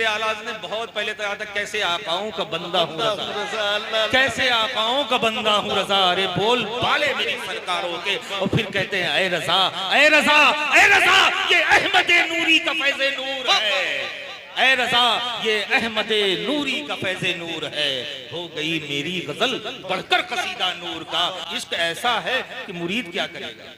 मेरे आला हज़रत ने बहुत पहले तो कहा था, कैसे आकाओं का बंदा हूँ रज़ा, कैसे आकाओं का बंदा हूँ रज़ा, अरे बोल बाले मेरी सरकारों के। और फिर कहते हैं ऐ रज़ा, ऐ रज़ा, ऐ रज़ा, ये अहमद नूरी का फैज़े नूर है, ऐ रज़ा ये अहमद नूरी का फैज़े नूर है। हो गई मेरी गजल बढ़कर कसीदा नूर का। इश्क ऐसा है कि मुरीद क्या करेगा।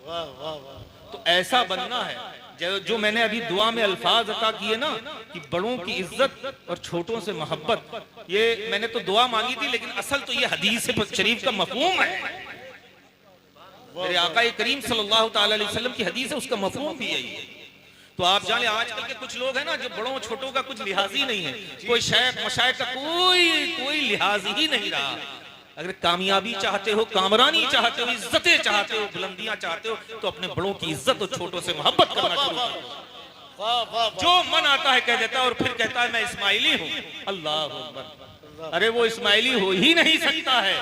वाह वाह वाह। तो ऐसा बनना है। जो मैंने अभी दुआ में अल्फाज अता किए ना कि बड़ों की इज्जत और छोटों से मोहब्बत, ये मैंने तो दुआ मांगी थी, लेकिन असल तो ये हदीस शरीफ का मफहूम है। मेरे आका करीम सल्लल्लाहु ताला अलैहि वसल्लम की हदीस है, उसका मफहूम भी यही है। तो आप जाने आजकल के कुछ लोग हैं ना जो बड़ों छोटों का कुछ लिहाज ही नहीं है, कोई शेख मशाइख का कोई लिहाज ही नहीं रहा। अगर कामयाबी चाहते हो, कामरानी चाहते हो, इज्जतें चाहते हो, बुलंदियां चाहते हो, तो अपने बड़ों की इज्जत और छोटों से मोहब्बत करना शुरू करो। जो मन आता है कह देता है और फिर कहता है मैं इस्माइली हूँ। अल्लाह अकबर। अरे वो इस्माइली हो ही नहीं सकता है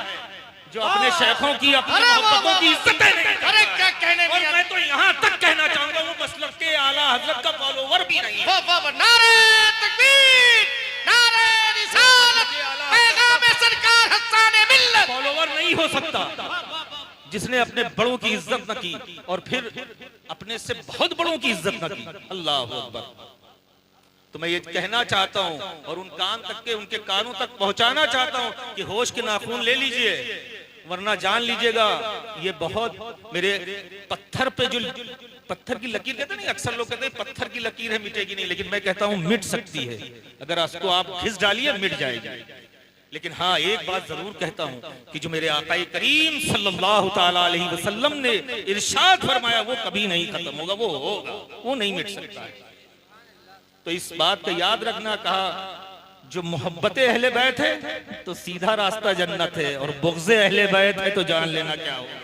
जो अपने शेखों की, अपनी मोहब्बतों की इज्जतें नहीं करता। अरे क्या कहने, और मैं तो यहाँ तक कहना चाहूंगा वो मसलक के आला हजरत का फॉलोवर भी नहीं है। नारे तकबीर, नारे रिसालत, पैगाम सरकार हस्साने मिल्लत। फॉलोवर नहीं हो सकता जिसने अपने बड़ों की इज्जत न की और फिर अपने से बहुत बड़ों की इज्जत न की। अल्लाह अकबर। तो मैं ये कहना चाहता हूं और उन कान तक के, उनके कानों तक पहुंचाना चाहता हूं कि होश के नाखून ले लीजिए, वरना जान लीजिएगा ये बहुत मेरे पत्थर पे जो पत्थर की लकीर कहते हैं नहीं, अक्सर लोग कहते हैं पत्थर की लकीर है मिटेगी नहीं, लेकिन मैं कहता हूं मिट सकती है। अगर उसको आप घिस डालिए मिट जाएगी। लेकिन हाँ एक बात जरूर कहता हूं कि जो मेरे आका करीम सल्लल्लाहु ताला अलैहि वसल्लम ने इरशाद फरमाया वो कभी नहीं खत्म होगा, वो होगा, वो नहीं मिट सकता है। तो इस बात का याद रखना, कहा जो मोहब्बत अहले बैत है तो सीधा रास्ता जन्नत है, और बुग़्ज़े अहले बैत है तो जान लेना क्या होगा।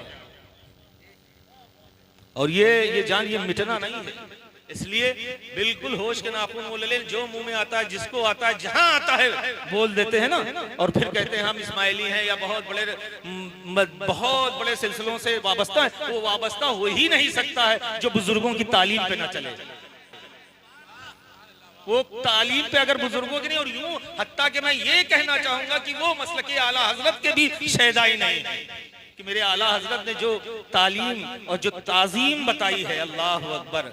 और ये जान ये मिटना नहीं है। इसलिए बिल्कुल होश के नाखून वो ले लें, जो मुंह में आता है, जिसको आता है, जहां आता है बोल देते हैं ना, और फिर कहते हैं हम इस्माइली हैं या बहुत बड़े सिलसिलों से वाबस्ता है। वो वाबस्ता हो ही नहीं सकता है जो बुजुर्गों की तालीम पे ना चले। वो तालीम पे अगर बुजुर्गों की नहीं, और यूं हत्ता कि मैं ये कहना चाहूंगा कि वो मसलके आला हजरत के भी शहदाई नहीं कि मेरे आला हजरत ने जो तालीम और जो ताजीम बताई है, अल्लाह अकबर,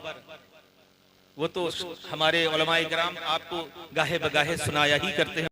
वो तो हमारे उलमाए किराम आपको गाहे बगाहे सुनाया ही करते हैं।